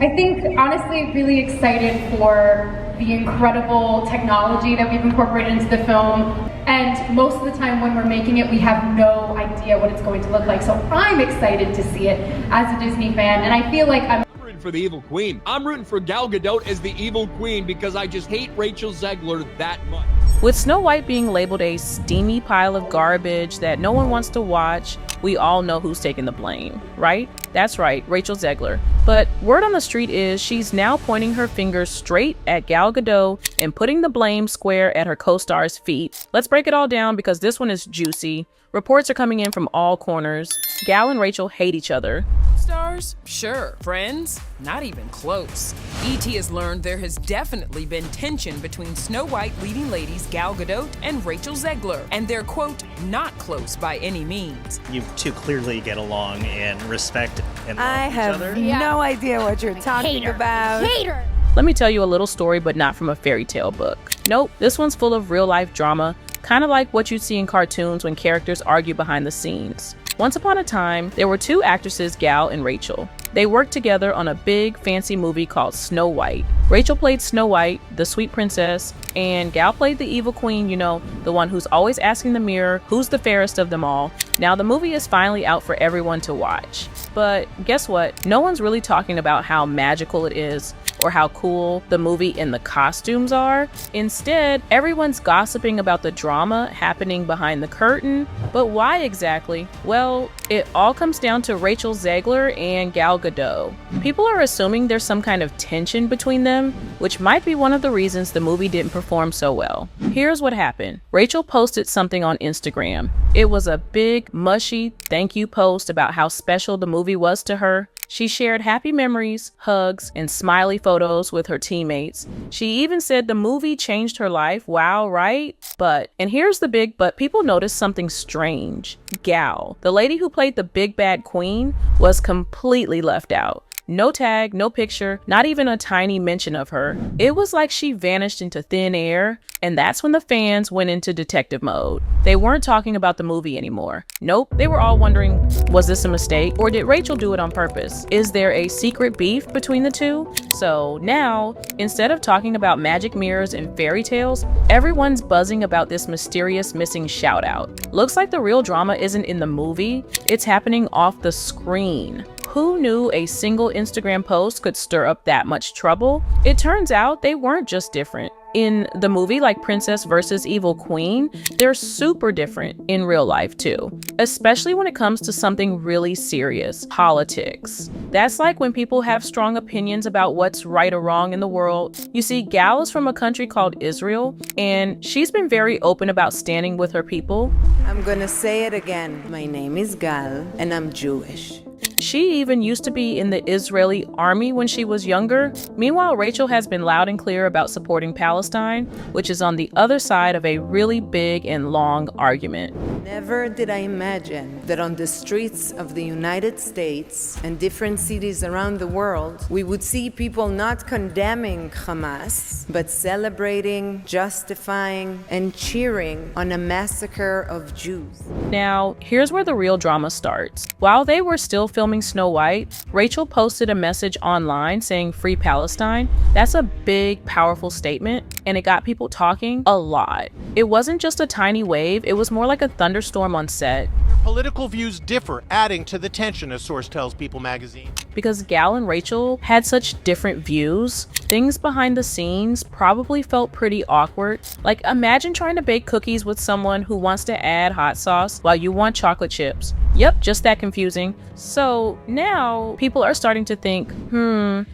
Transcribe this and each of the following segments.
I think, honestly, really excited for the incredible technology that we've incorporated into the film. And most of the time when we're making it, we have no idea what it's going to look like. So I'm excited to see it as a Disney fan. And I feel like I'm rooting for the evil queen. I'm rooting for Gal Gadot as the evil queen because I just hate Rachel Zegler that much. With Snow White being labeled a steamy pile of garbage that no one wants to watch, we all know who's taking the blame, right? That's right, Rachel Zegler. But word on the street is she's now pointing her fingers straight at Gal Gadot and putting the blame square at her co-star's feet. Let's break it all down because this one is juicy. Reports are coming in from all corners. Gal and Rachel hate each other. Stars? Sure. Friends? Not even close. E.T. has learned there has definitely been tension between Snow White leading ladies Gal Gadot and Rachel Zegler, and they're, quote, not close by any means. You two clearly get along and respect and love I each have other. no idea what you're talking about. Hater! Let me tell you a little story, but not from a fairy tale book. Nope, this one's full of real life drama, kind of like what you see in cartoons when characters argue behind the scenes. Once upon a time, there were two actresses, Gal and Rachel. They worked together on a big, fancy movie called Snow White. Rachel played Snow White, the sweet princess, and Gal played the evil queen, you know, the one who's always asking the mirror who's the fairest of them all. Now, the movie is finally out for everyone to watch. But guess what? No one's really talking about how magical it is or how cool the movie and the costumes are. Instead, everyone's gossiping about the drama happening behind the curtain. But why exactly? Well, it all comes down to Rachel Zegler and Gal Gadot. People are assuming there's some kind of tension between them, which might be one of the reasons the movie didn't perform so well. Here's what happened. Rachel posted something on Instagram. It was a big, mushy thank you post about how special the movie was to her. She shared happy memories, hugs, and smiley photos with her teammates. She even said the movie changed her life. Wow, right? But, and here's the big but, people noticed something strange. Gal, the lady who played the big bad queen, was completely left out. No tag, no picture, not even a tiny mention of her. It was like she vanished into thin air, and that's when the fans went into detective mode. They weren't talking about the movie anymore. Nope, they were all wondering, was this a mistake, or did Rachel do it on purpose? Is there a secret beef between the two? So now, instead of talking about magic mirrors and fairy tales, everyone's buzzing about this mysterious missing shout out. Looks like the real drama isn't in the movie, it's happening off the screen. Who knew a single Instagram post could stir up that much trouble? It turns out they weren't just different. In the movie, like Princess versus Evil Queen, they're super different in real life too, especially when it comes to something really serious, politics. That's like when people have strong opinions about what's right or wrong in the world. You see, Gal is from a country called Israel, and she's been very open about standing with her people. I'm gonna say it again. My name is Gal, and I'm Jewish. She even used to be in the Israeli army when she was younger. Meanwhile, Rachel has been loud and clear about supporting Palestine, which is on the other side of a really big and long argument. Never did I imagine that on the streets of the United States and different cities around the world, we would see people not condemning Hamas, but celebrating, justifying, and cheering on a massacre of Jews. Now, here's where the real drama starts. While they were still filming Snow White, Rachel posted a message online saying "Free Palestine." That's a big, powerful statement, and it got people talking a lot. It wasn't just a tiny wave, it was more like a thunderstorm on set. Political views differ, adding to the tension, a source tells People magazine. Because Gal and Rachel had such different views, things behind the scenes probably felt pretty awkward. Like, imagine trying to bake cookies with someone who wants to add hot sauce while you want chocolate chips. Yep, just that confusing. So now people are starting to think,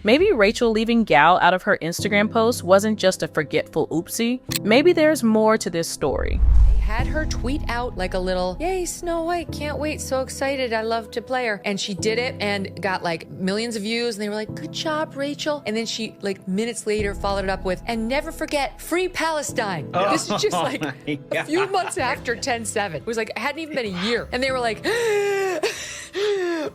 maybe Rachel leaving Gal out of her Instagram post wasn't just a forgetful oopsie. Maybe there's more to this story. Had her tweet out like a little, yay, Snow White, can't wait, so excited, I love to play her. And she did it and got like millions of views, and they were like, good job, Rachel. And then she, like, minutes later followed it up with, and never forget, free Palestine. This is just like a few months after 10/7. It was like, it hadn't even been a year. And they were like,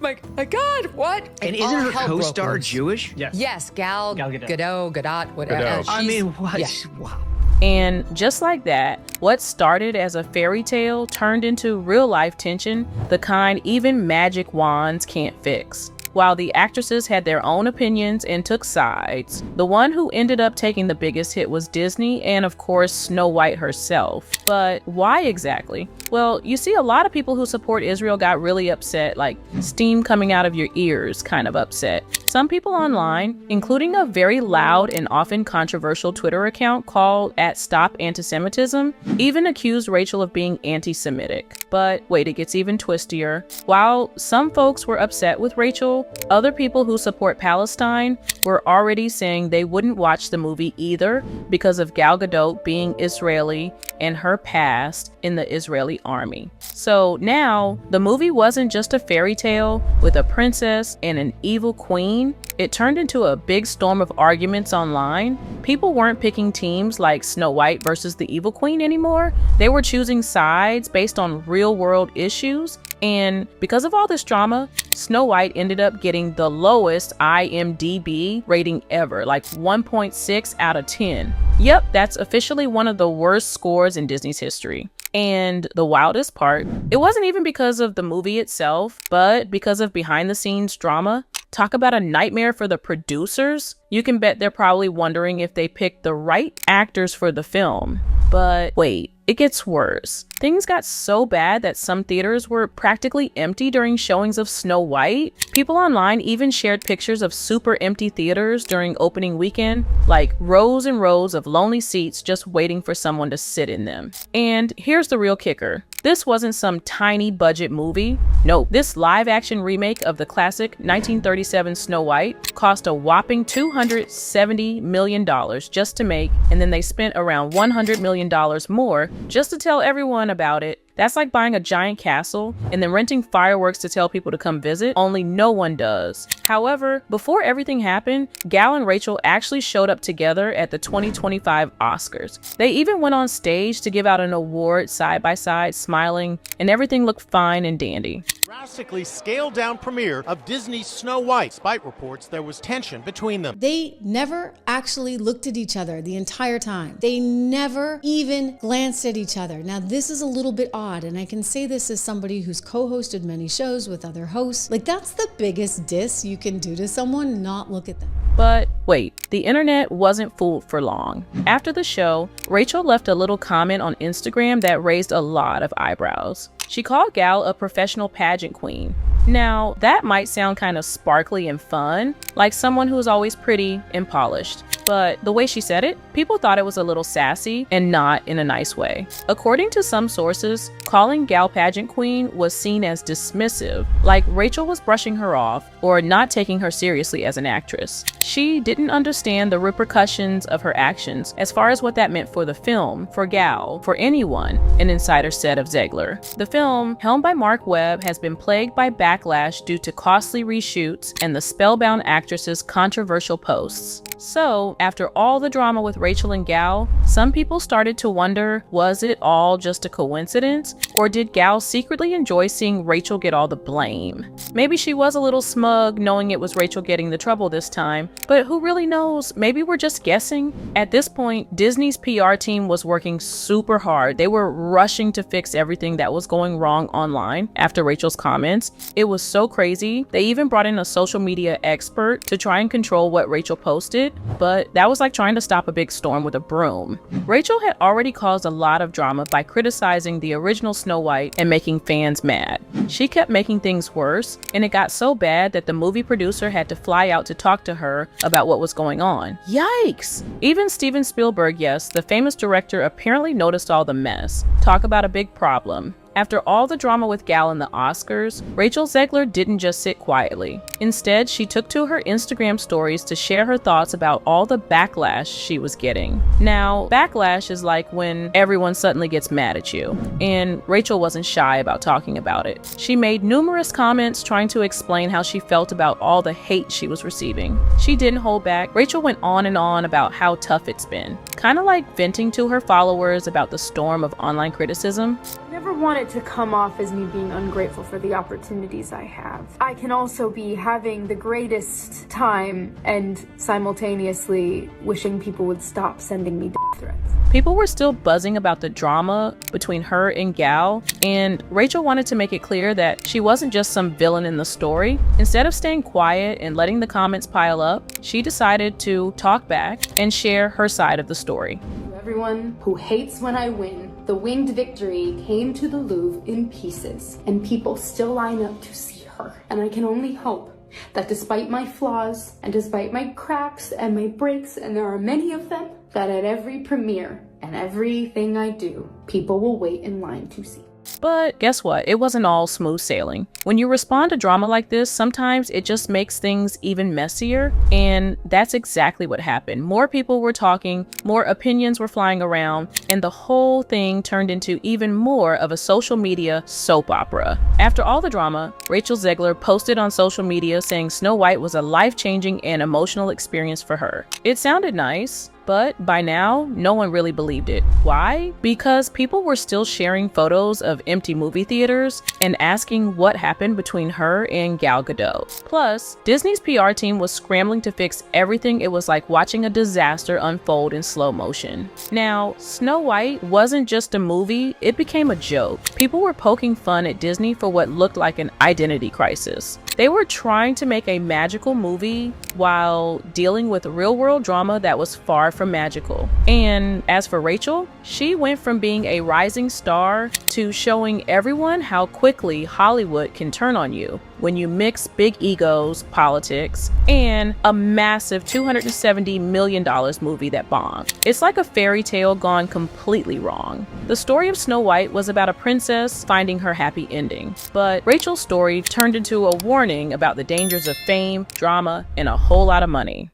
my God, what? And isn't her co-star Jewish? Yes, Gal Gadot, whatever. Gadot. I mean, what? Yeah. Wow. And just like that, what started as a fairy tale turned into real life tension, the kind even magic wands can't fix. while the actresses had their own opinions and took sides. The one who ended up taking the biggest hit was Disney and of course Snow White herself. But why exactly? Well, you see, a lot of people who support Israel got really upset, like steam coming out of your ears kind of upset. Some people online, including a very loud and often controversial Twitter account called @StopAntisemitism, even accused Rachel of being anti-Semitic. But wait, it gets even twistier. While some folks were upset with Rachel, other people who support Palestine were already saying they wouldn't watch the movie either because of Gal Gadot being Israeli and her past in the Israeli army. So now, the movie wasn't just a fairy tale with a princess and an evil queen. It turned into a big storm of arguments online. People weren't picking teams like Snow White versus the evil queen anymore. They were choosing sides based on real-world issues. And because of all this drama, Snow White ended up getting the lowest IMDB rating ever, like 1.6 out of 10. Yep, that's officially one of the worst scores in Disney's history. And the wildest part, it wasn't even because of the movie itself, but because of behind-the-scenes drama. Talk about a nightmare for the producers. You can bet they're probably wondering if they picked the right actors for the film. But wait, it gets worse. Things got so bad that some theaters were practically empty during showings of Snow White. People online even shared pictures of super empty theaters during opening weekend, like rows and rows of lonely seats just waiting for someone to sit in them. And here's the real kicker. This wasn't some tiny budget movie. Nope, this live action remake of the classic 1937 Snow White cost a whopping $270 million just to make, and then they spent around $100 million more just to tell everyone about it. That's like buying a giant castle and then renting fireworks to tell people to come visit, only no one does. However, before everything happened, Gal and Rachel actually showed up together at the 2025 Oscars. They even went on stage to give out an award side by side, smiling, and everything looked fine and dandy. Drastically scaled down premiere of Disney's Snow White. Despite reports, there was tension between them. They never actually looked at each other the entire time. They never even glanced at each other. Now, this is a little bit odd, and I can say this as somebody who's co-hosted many shows with other hosts. Like, that's the biggest diss you can do to someone, not look at them. But wait, the internet wasn't fooled for long. After the show, Rachel left a little comment on Instagram that raised a lot of eyebrows. She called Gal a professional pageant queen. Now, that might sound kind of sparkly and fun, like someone who's always pretty and polished. But the way she said it, people thought it was a little sassy and not in a nice way. According to some sources, calling Gal pageant queen was seen as dismissive, like Rachel was brushing her off or not taking her seriously as an actress. She didn't understand the repercussions of her actions as far as what that meant for the film, for Gal, for anyone, an insider said of Zegler. The film, helmed by Mark Webb, has been plagued by backlash due to costly reshoots and the spellbound actress's controversial posts. So, after all the drama with Rachel and Gal, some people started to wonder, was it all just a coincidence? Or did Gal secretly enjoy seeing Rachel get all the blame? Maybe she was a little smug knowing it was Rachel getting the trouble this time, but who really knows? Maybe we're just guessing. At this point, Disney's PR team was working super hard. They were rushing to fix everything that was going wrong online after Rachel's comments. It was so crazy. They even brought in a social media expert to try and control what Rachel posted, but that was like trying to stop a big storm with a broom. Rachel had already caused a lot of drama by criticizing the original Snow White and making fans mad. She kept making things worse, and it got so bad that the movie producer had to fly out to talk to her about what was going on. Yikes! Even Steven Spielberg, yes, the famous director, apparently noticed all the mess. Talk about a big problem. After all the drama with Gal in the Oscars, Rachel Zegler didn't just sit quietly. Instead, she took to her Instagram stories to share her thoughts about all the backlash she was getting. Now, backlash is like when everyone suddenly gets mad at you, and Rachel wasn't shy about talking about it. She made numerous comments trying to explain how she felt about all the hate she was receiving. She didn't hold back. Rachel went on and on about how tough it's been, kind of like venting to her followers about the storm of online criticism. never want it to come off as me being ungrateful for the opportunities I have. I can also be having the greatest time and simultaneously wishing people would stop sending me death threats. People were still buzzing about the drama between her and Gal, and Rachel wanted to make it clear that she wasn't just some villain in the story. Instead of staying quiet and letting the comments pile up, she decided to talk back and share her side of the story. Everyone who hates when I win, the winged victory came to the Louvre in pieces, and people still line up to see her. And I can only hope that despite my flaws, and despite my cracks and my breaks, and there are many of them, that at every premiere and everything I do, people will wait in line to see. But guess what? It wasn't all smooth sailing. When you respond to drama like this, sometimes it just makes things even messier, and that's exactly what happened. More people were talking, more opinions were flying around, and the whole thing turned into even more of a social media soap opera. After all the drama, Rachel Zegler posted on social media saying Snow White was a life-changing and emotional experience for her. It sounded nice, but by now, no one really believed it. Why? Because people were still sharing photos of empty movie theaters and asking what happened between her and Gal Gadot. Plus, Disney's PR team was scrambling to fix everything. It was like watching a disaster unfold in slow motion. Now, Snow White wasn't just a movie, it became a joke. People were poking fun at Disney for what looked like an identity crisis. They were trying to make a magical movie while dealing with real-world drama that was far from magical. And as for Rachel, she went from being a rising star to showing everyone how quickly Hollywood can turn on you when you mix big egos, politics, and a massive $270 million movie that bombed. It's like a fairy tale gone completely wrong. The story of Snow White was about a princess finding her happy ending, but Rachel's story turned into a warning about the dangers of fame, drama, and a whole lot of money.